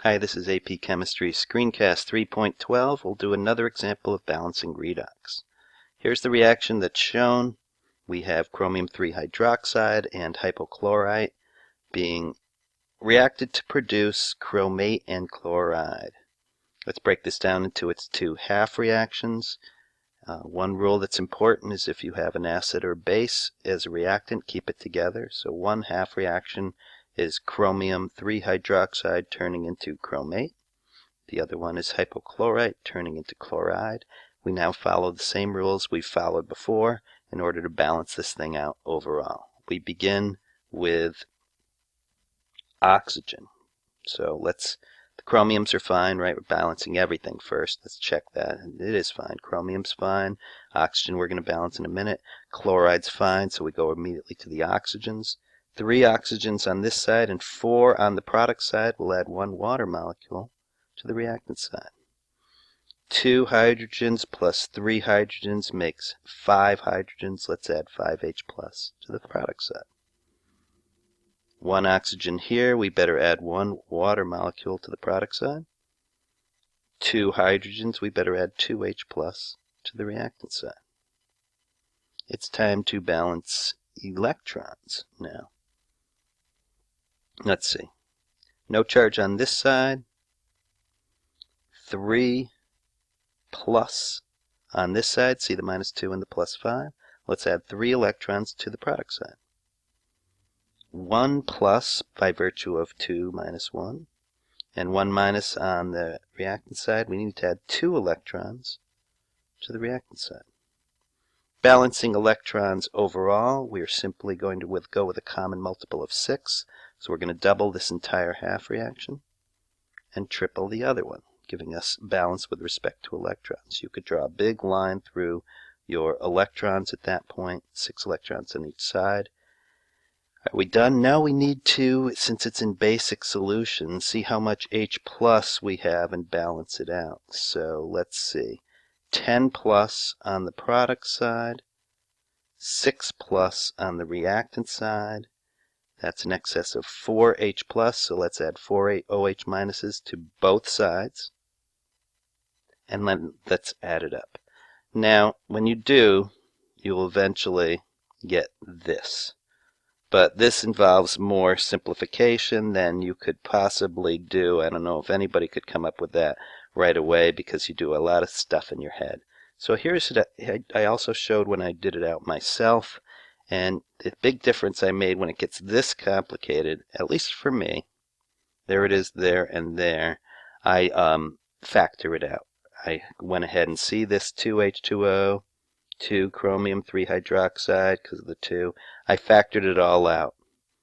Hi, this is AP Chemistry Screencast 3.12. We'll do another example of balancing redox. Here's the reaction that's shown. We have chromium 3 hydroxide and hypochlorite being reacted to produce chromate and chloride. Let's break this down into its two half reactions. One rule that's important is if you have an acid or base as a reactant, keep it together. So one half reaction is chromium 3 hydroxide turning into chromate. The other one is hypochlorite turning into chloride. We now follow the same rules we've followed before in order to balance this thing out overall. We begin with oxygen. So the chromiums are fine, right? We're balancing everything first. Let's check that. It is fine. Chromium's fine. Oxygen we're going to balance in a minute. Chloride's fine, so we go immediately to the oxygens. 3 oxygens on this side and 4 on the product side. We'll add 1 water molecule to the reactant side. 2 hydrogens plus 3 hydrogens makes 5 hydrogens. Let's add 5H plus to the product side. 1 oxygen here, we better add 1 water molecule to the product side. 2 hydrogens, we better add 2H plus to the reactant side. It's time to balance electrons now. Let's see. No charge on this side. 3 plus on this side. See the -2 and the +5. Let's add 3 electrons to the product side. 1 plus by virtue of 2 minus 1, and 1 minus on the reactant side. We need to add 2 electrons to the reactant side. Balancing electrons overall, we're simply going to go with a common multiple of 6. So we're going to double this entire half reaction and triple the other one, giving us balance with respect to electrons. You could draw a big line through your electrons at that point, 6 electrons on each side. Are we done? Now we need to, since it's in basic solution, see how much H plus we have and balance it out. So let's see. 10 plus on the product side, 6 plus on the reactant side. That's in excess of 4H plus, so let's add 4 OH minuses to both sides. And then let's add it up. Now, when you do, you'll eventually get this. But this involves more simplification than you could possibly do. I don't know if anybody could come up with that right away because you do a lot of stuff in your head. So here's it. I also showed when I did it out myself. And the big difference I made when it gets this complicated, at least for me, there it is there and there, I factor it out. I went ahead and see this 2H2O, 2 chromium 3 hydroxide because of the 2. I factored it all out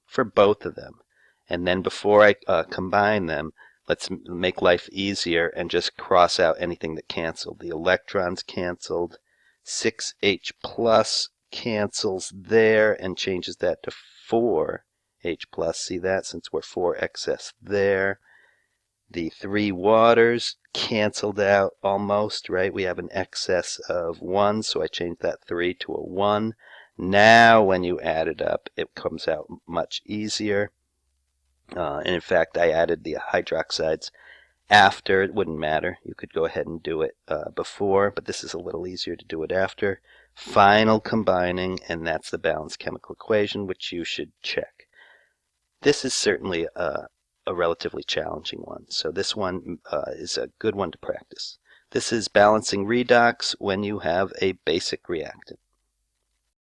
for both of them. And then before I combine them, let's make life easier and just cross out anything that canceled. The electrons canceled. 6H plus cancels there and changes that to 4H plus. See that, since we're 4 excess there. The 3 waters canceled out almost, right? We have an excess of 1, so I changed that 3 to a 1. Now when you add it up, it comes out much easier. And in fact, I added the hydroxides after. It wouldn't matter. You could go ahead and do it before, but this is a little easier to do it after. Final combining, and that's the balanced chemical equation, which you should check. This is certainly a relatively challenging one. So this one is a good one to practice. This is balancing redox when you have a basic reactant.